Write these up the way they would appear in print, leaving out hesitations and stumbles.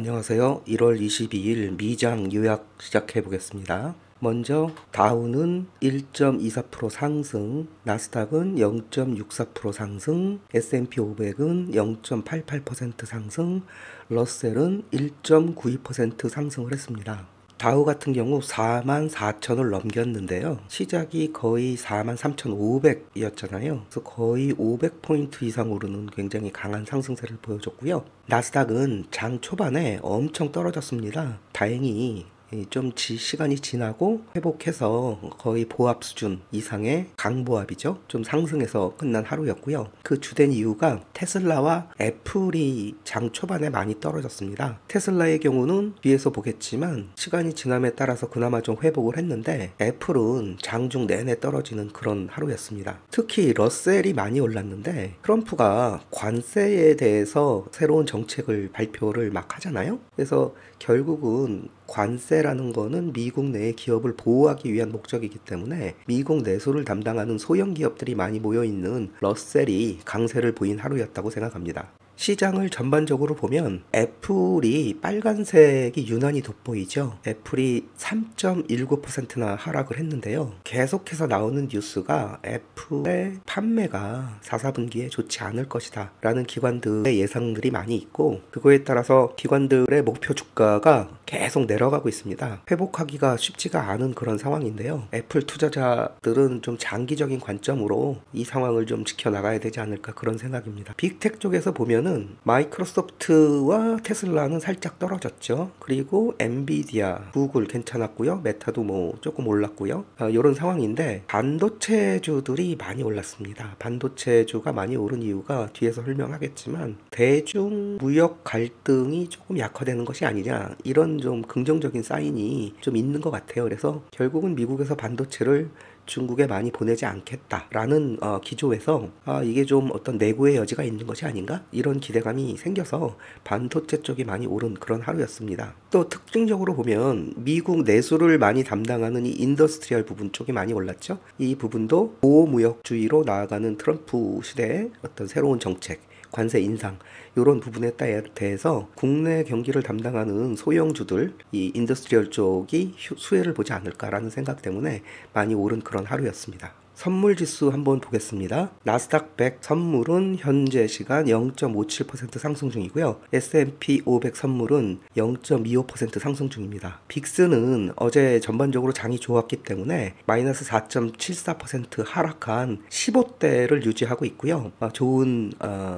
안녕하세요. 1월 22일 미장 요약 시작해 보겠습니다. 먼저 다우는 1.24% 상승, 나스닥은 0.64% 상승, S&P 500은 0.88% 상승, 러셀은 1.92% 상승을 했습니다. 다우 같은 경우 44,000을 넘겼는데요. 시작이 거의 43,500이었잖아요. 그래서 거의 500포인트 이상 오르는 굉장히 강한 상승세를 보여줬고요. 나스닥은 장 초반에 엄청 떨어졌습니다. 다행히 좀 시간이 지나고 회복해서 거의 보합 수준 이상의 강보합이죠. 좀 상승해서 끝난 하루였고요. 그 주된 이유가 테슬라와 애플이 장 초반에 많이 떨어졌습니다. 테슬라의 경우는 뒤에서 보겠지만 시간이 지남에 따라서 그나마 좀 회복을 했는데 애플은 장중 내내 떨어지는 그런 하루였습니다. 특히 러셀이 많이 올랐는데 트럼프가 관세에 대해서 새로운 정책을 발표를 막 하잖아요. 그래서 결국은 관세라는 거는 미국 내의 기업을 보호하기 위한 목적이기 때문에 미국 내수를 담당하는 소형 기업들이 많이 모여있는 러셀이 강세를 보인 하루였다고 생각합니다. 시장을 전반적으로 보면 애플이 빨간색이 유난히 돋보이죠. 애플이 3.19%나 하락을 했는데요. 계속해서 나오는 뉴스가 애플의 판매가 4분기에 좋지 않을 것이다 라는 기관들의 예상들이 많이 있고, 그거에 따라서 기관들의 목표 주가가 계속 내려가고 있습니다. 회복하기가 쉽지가 않은 그런 상황인데요. 애플 투자자들은 좀 장기적인 관점으로 이 상황을 좀 지켜나가야 되지 않을까, 그런 생각입니다. 빅텍 쪽에서 보면은 마이크로소프트와 테슬라는 살짝 떨어졌죠. 그리고 엔비디아, 구글 괜찮았고요. 메타도 뭐 조금 올랐고요. 이런 상황인데 반도체주들이 많이 올랐습니다. 반도체주가 많이 오른 이유가 뒤에서 설명하겠지만 대중 무역 갈등이 조금 약화되는 것이 아니냐, 이런 좀 긍정적인 사인이 좀 있는 것 같아요. 그래서 결국은 미국에서 반도체를 중국에 많이 보내지 않겠다라는 기조에서 이게 좀 어떤 내구의 여지가 있는 것이 아닌가, 이런 기대감이 생겨서 반도체 쪽이 많이 오른 그런 하루였습니다. 또 특징적으로 보면 미국 내수를 많이 담당하는 이 인더스트리얼 부분 쪽이 많이 올랐죠. 이 부분도 보호무역주의로 나아가는 트럼프 시대의 어떤 새로운 정책, 관세 인상, 이런 부분에 대해서 국내 경기를 담당하는 소형주들, 이 인더스트리얼 쪽이 수혜를 보지 않을까라는 생각 때문에 많이 오른 그런 하루였습니다. 선물 지수 한번 보겠습니다. 나스닥 100 선물은 현재 시간 0.57% 상승 중이고요. S&P 500 선물은 0.25% 상승 중입니다. 빅스는 어제 전반적으로 장이 좋았기 때문에 마이너스 4.74% 하락한 15대를 유지하고 있고요. 좋은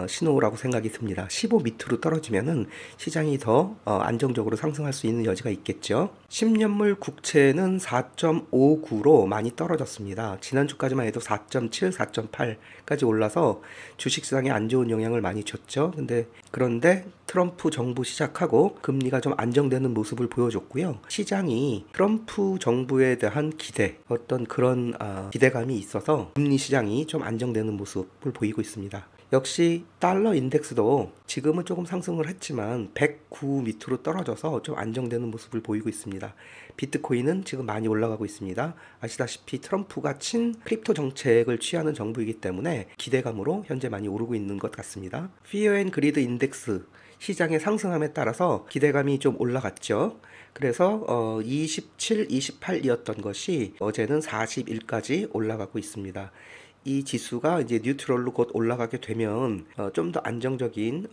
신호라고 생각이 듭니다. 15 밑으로 떨어지면은 시장이 더 안정적으로 상승할 수 있는 여지가 있겠죠. 10년물 국채는 4.59로 많이 떨어졌습니다. 지난주까지만 해도 4.7, 4.8까지 올라서 주식시장에 안 좋은 영향을 많이 줬죠. 그런데 트럼프 정부 시작하고 금리가 좀 안정되는 모습을 보여줬고요. 시장이 트럼프 정부에 대한 기대, 어떤 그런 기대감이 있어서 금리 시장이 좀 안정되는 모습을 보이고 있습니다. 역시 달러 인덱스도 지금은 조금 상승을 했지만 109 밑으로 떨어져서 좀 안정되는 모습을 보이고 있습니다. 비트코인은 지금 많이 올라가고 있습니다. 아시다시피 트럼프가 친 크립토 정책을 취하는 정부이기 때문에 기대감으로 현재 많이 오르고 있는 것 같습니다. 피어 앤 그리드 인덱스, 시장의 상승함에 따라서 기대감이 좀 올라갔죠. 그래서 27, 28이었던 것이 어제는 41까지 올라가고 있습니다. 이 지수가 이제 뉴트럴로 곧 올라가게 되면 좀 더 안정적인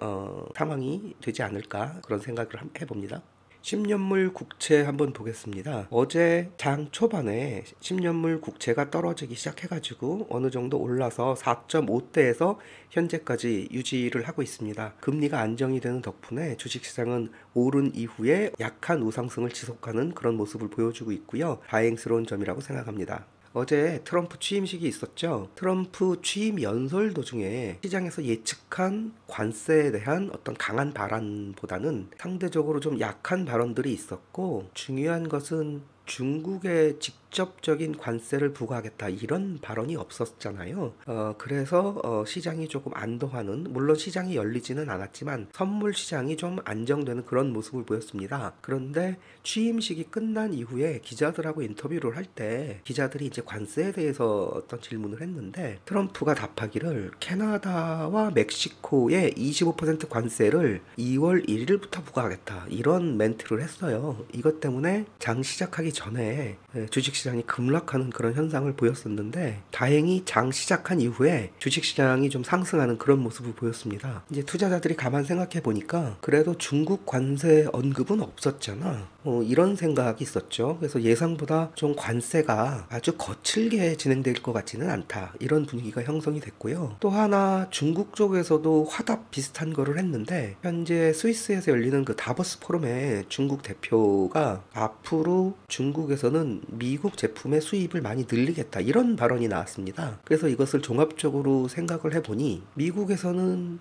상황이 되지 않을까, 그런 생각을 해봅니다. 10년물 국채 한번 보겠습니다. 어제 장 초반에 10년물 국채가 떨어지기 시작해가지고 어느 정도 올라서 4.5대에서 현재까지 유지를 하고 있습니다. 금리가 안정이 되는 덕분에 주식시장은 오른 이후에 약한 우상승을 지속하는 그런 모습을 보여주고 있고요. 다행스러운 점이라고 생각합니다. 어제 트럼프 취임식이 있었죠. 트럼프 취임 연설 도중에 시장에서 예측한 관세에 대한 어떤 강한 발언보다는 상대적으로 좀 약한 발언들이 있었고, 중요한 것은 중국의 직접적인 관세를 부과하겠다 이런 발언이 없었잖아요. 그래서 시장이 조금 안도하는, 물론 시장이 열리지는 않았지만 선물 시장이 좀 안정되는 그런 모습을 보였습니다. 그런데 취임식이 끝난 이후에 기자들하고 인터뷰를 할 때 기자들이 이제 관세에 대해서 어떤 질문을 했는데 트럼프가 답하기를 캐나다와 멕시코의 25% 관세를 2월 1일부터 부과하겠다 이런 멘트를 했어요. 이것 때문에 장 시작하기 전에 주식시장이 급락하는 그런 현상을 보였었는데 다행히 장 시작한 이후에 주식시장이 좀 상승하는 그런 모습을 보였습니다. 이제 투자자들이 가만 생각해 보니까 그래도 중국 관세 언급은 없었잖아. 이런 생각이 있었죠. 그래서 예상보다 좀 관세가 아주 거칠게 진행될 것 같지는 않다. 이런 분위기가 형성이 됐고요. 또 하나 중국 쪽에서도 화답 비슷한 거를 했는데 현재 스위스에서 열리는 그 다보스 포럼에 중국 대표가 앞으로 중국에서는 미국 제품의 수입을 많이 늘리겠다 이런 발언이 나왔습니다. 그래서 이것을 종합적으로 생각을 해보니 미국에서는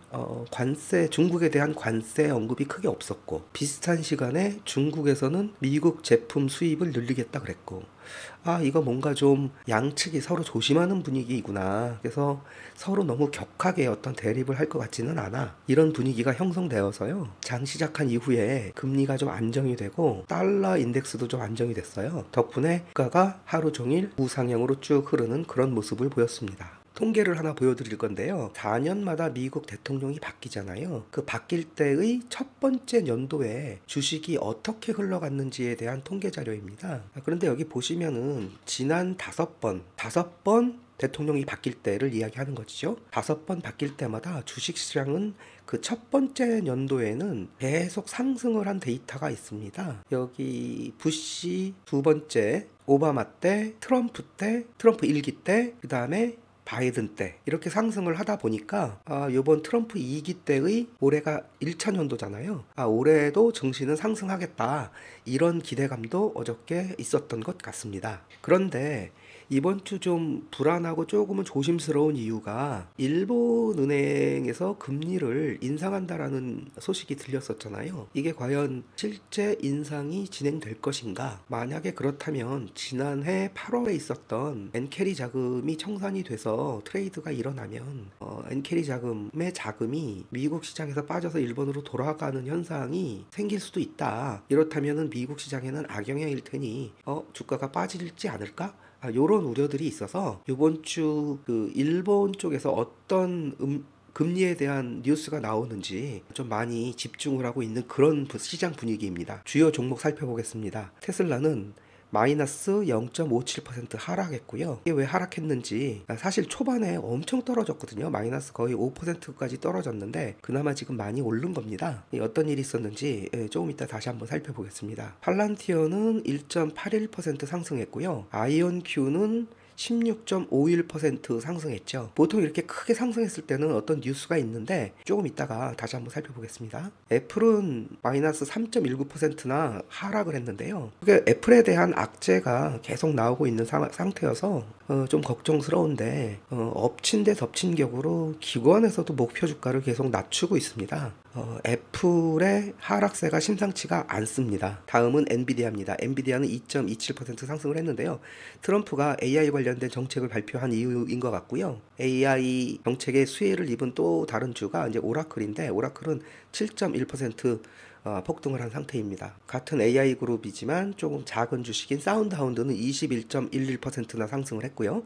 관세, 중국에 대한 관세 언급이 크게 없었고 비슷한 시간에 중국에서는 미국 제품 수입을 늘리겠다 그랬고 이거 뭔가 좀 양측이 서로 조심하는 분위기이구나. 그래서 서로 너무 격하게 어떤 대립을 할 것 같지는 않아. 이런 분위기가 형성되어서요. 장 시작한 이후에 금리가 좀 안정이 되고 달러 인덱스도 좀 안정이 됐어요. 덕분에 주가가 하루 종일 우상향으로 쭉 흐르는 그런 모습을 보였습니다. 통계를 하나 보여드릴 건데요. 4년마다 미국 대통령이 바뀌잖아요. 그 바뀔 때의 첫 번째 연도에 주식이 어떻게 흘러갔는지에 대한 통계 자료입니다. 그런데 여기 보시면은 지난 5번 대통령이 바뀔 때를 이야기하는 것이죠. 5번 바뀔 때마다 주식시장은 그 첫 번째 연도에는 계속 상승을 한 데이터가 있습니다. 여기 부시 두 번째, 오바마 때, 트럼프 1기 때, 그 다음에 바이든 때 이렇게 상승을 하다 보니까 요번 트럼프 2기 때의 올해가 1차 연도잖아요. 올해도 증시는 상승하겠다 이런 기대감도 어저께 있었던 것 같습니다. 그런데 이번 주 좀 불안하고 조금은 조심스러운 이유가 일본 은행에서 금리를 인상한다라는 소식이 들렸었잖아요. 이게 과연 실제 인상이 진행될 것인가? 만약에 그렇다면 지난해 8월에 있었던 엔캐리 자금이 청산이 돼서 트레이드가 일어나면 엔캐리 자금의 자금이 미국 시장에서 빠져서 일본으로 돌아가는 현상이 생길 수도 있다. 이렇다면 미국 시장에는 악영향일 테니 주가가 빠질지 않을까? 요런 우려들이 있어서 이번 주 그 일본 쪽에서 어떤 금리에 대한 뉴스가 나오는지 좀 많이 집중을 하고 있는 그런 시장 분위기입니다. 주요 종목 살펴보겠습니다. 테슬라는 마이너스 0.57% 하락했고요. 이게 왜 하락했는지 사실 초반에 엄청 떨어졌거든요. 마이너스 거의 5%까지 떨어졌는데 그나마 지금 많이 오른 겁니다. 어떤 일이 있었는지 조금 이따 다시 한번 살펴보겠습니다. 팔란티어는 1.81% 상승했고요. 아이온큐는 16.51% 상승했죠. 보통 이렇게 크게 상승했을 때는 어떤 뉴스가 있는데 조금 이따가 다시 한번 살펴보겠습니다. 애플은 마이너스 3.19%나 하락을 했는데요. 그게 애플에 대한 악재가 계속 나오고 있는 상태여서 좀 걱정스러운데 엎친 데 덮친 격으로 기관에서도 목표 주가를 계속 낮추고 있습니다. 애플의 하락세가 심상치가 않습니다. 다음은 엔비디아입니다. 엔비디아는 2.27% 상승을 했는데요. 트럼프가 AI 관련된 정책을 발표한 이유인 것 같고요. AI 정책의 수혜를 입은 또 다른 주가 이제 오라클인데 오라클은 7.1% 폭등을 한 상태입니다. 같은 AI 그룹이지만 조금 작은 주식인 사운드하운드는 21.11%나 상승을 했고요.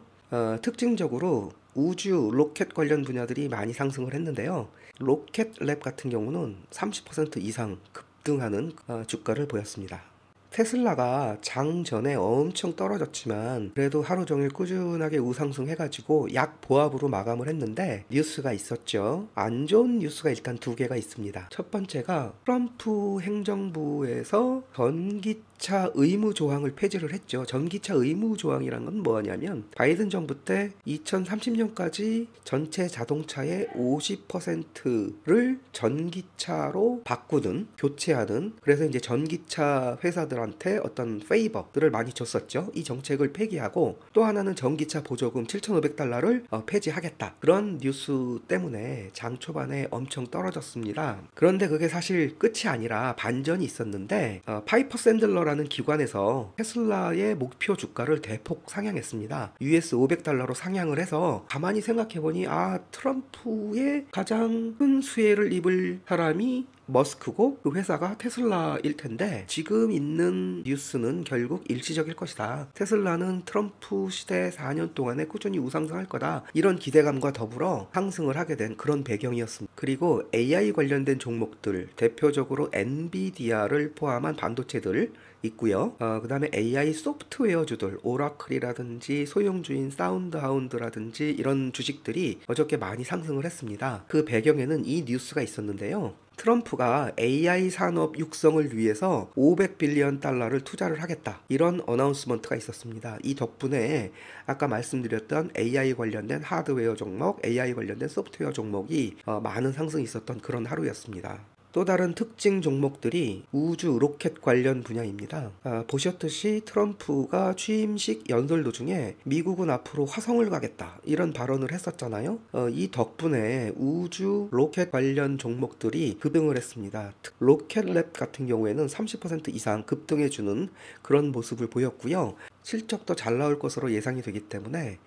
특징적으로 우주 로켓 관련 분야들이 많이 상승을 했는데요. 로켓랩 같은 경우는 30% 이상 급등하는 주가를 보였습니다. 테슬라가 장 전에 엄청 떨어졌지만 그래도 하루 종일 꾸준하게 우상승 해가지고 약 보합으로 마감을 했는데 뉴스가 있었죠. 안 좋은 뉴스가 일단 두 개가 있습니다. 첫 번째가 트럼프 행정부에서 전기차 의무 조항을 폐지를 했죠. 전기차 의무 조항이란 건 뭐냐면 바이든 정부 때 2030년까지 전체 자동차의 50%를 전기차로 바꾸는, 교체하는, 그래서 이제 전기차 회사들한테 어떤 페이버들을 많이 줬었죠. 이 정책을 폐기하고 또 하나는 전기차 보조금 7,500달러를 폐지하겠다. 그런 뉴스 때문에 장 초반에 엄청 떨어졌습니다. 그런데 그게 사실 끝이 아니라 반전이 있었는데 파이퍼 샌들러라는 테슬라라는 기관에서 테슬라의 목표 주가를 대폭 상향했습니다. US 500달러로 상향을 해서 가만히 생각해보니 트럼프의 가장 큰 수혜를 입을 사람이 머스크고 그 회사가 테슬라일 텐데 지금 있는 뉴스는 결국 일시적일 것이다. 테슬라는 트럼프 시대 4년 동안에 꾸준히 우상승할 거다. 이런 기대감과 더불어 상승을 하게 된 그런 배경이었습니다. 그리고 AI 관련된 종목들, 대표적으로 엔비디아를 포함한 반도체들 있고요. 그 다음에 AI 소프트웨어주들, 오라클이라든지 소형주인 사운드하운드라든지 이런 주식들이 어저께 많이 상승을 했습니다. 그 배경에는 이 뉴스가 있었는데요. 트럼프가 AI 산업 육성을 위해서 500빌리언 달러를 투자를 하겠다. 이런 어나운스먼트가 있었습니다. 이 덕분에 아까 말씀드렸던 AI 관련된 하드웨어 종목, AI 관련된 소프트웨어 종목이 많은 상승이 있었던 그런 하루였습니다. 또 다른 특징 종목들이 우주 로켓 관련 분야입니다. 보셨듯이 트럼프가 취임식 연설 도중에 미국은 앞으로 화성을 가겠다 이런 발언을 했었잖아요. 이 덕분에 우주 로켓 관련 종목들이 급등을 했습니다. 로켓랩 같은 경우에는 30% 이상 급등해주는 그런 모습을 보였고요. 실적도 잘 나올 것으로 예상이 되기 때문에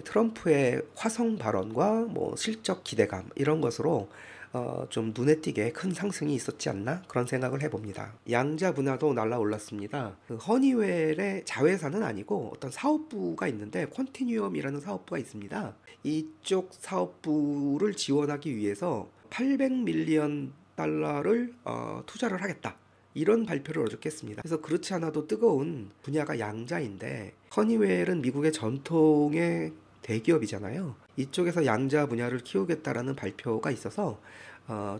트럼프의 화성 발언과 실적 기대감 이런 것으로 좀 눈에 띄게 큰 상승이 있었지 않나 그런 생각을 해봅니다. 양자 분야도 날라올랐습니다. 그 허니웰의 자회사는 아니고 어떤 사업부가 있는데 컨티뉴엄이라는 사업부가 있습니다. 이쪽 사업부를 지원하기 위해서 800밀리언 달러를 투자를 하겠다. 이런 발표를 어저께 했습니다. 그래서 그렇지 않아도 뜨거운 분야가 양자인데 허니웰은 미국의 전통의 대기업이잖아요. 이쪽에서 양자 분야를 키우겠다라는 발표가 있어서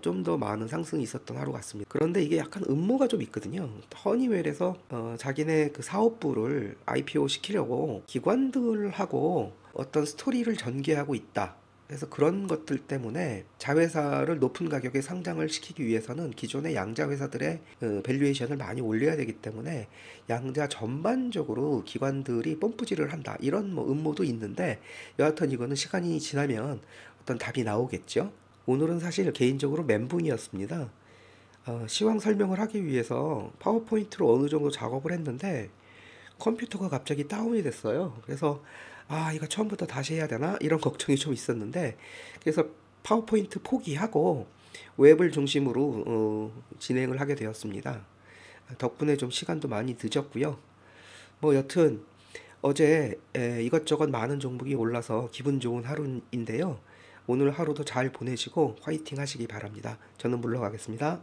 좀 더 많은 상승이 있었던 하루 같습니다. 그런데 이게 약간 음모가 좀 있거든요. 허니웰에서 자기네 그 사업부를 IPO 시키려고 기관들하고 어떤 스토리를 전개하고 있다. 그래서 그런 것들 때문에 자회사를 높은 가격에 상장을 시키기 위해서는 기존의 양자 회사들의 밸류에이션을 많이 올려야 되기 때문에 양자 전반적으로 기관들이 뽐뿌질을 한다. 이런 음모도 있는데 여하튼 이거는 시간이 지나면 어떤 답이 나오겠죠. 오늘은 사실 개인적으로 멘붕이었습니다. 시황 설명을 하기 위해서 파워포인트로 어느 정도 작업을 했는데 컴퓨터가 갑자기 다운이 됐어요. 그래서 이거 처음부터 다시 해야 되나? 이런 걱정이 좀 있었는데 그래서 파워포인트 포기하고 웹을 중심으로 진행을 하게 되었습니다. 덕분에 좀 시간도 많이 늦었고요. 여튼 어제 이것저것 많은 종목이 올라서 기분 좋은 하루인데요. 오늘 하루도 잘 보내시고 화이팅 하시기 바랍니다. 저는 물러가겠습니다.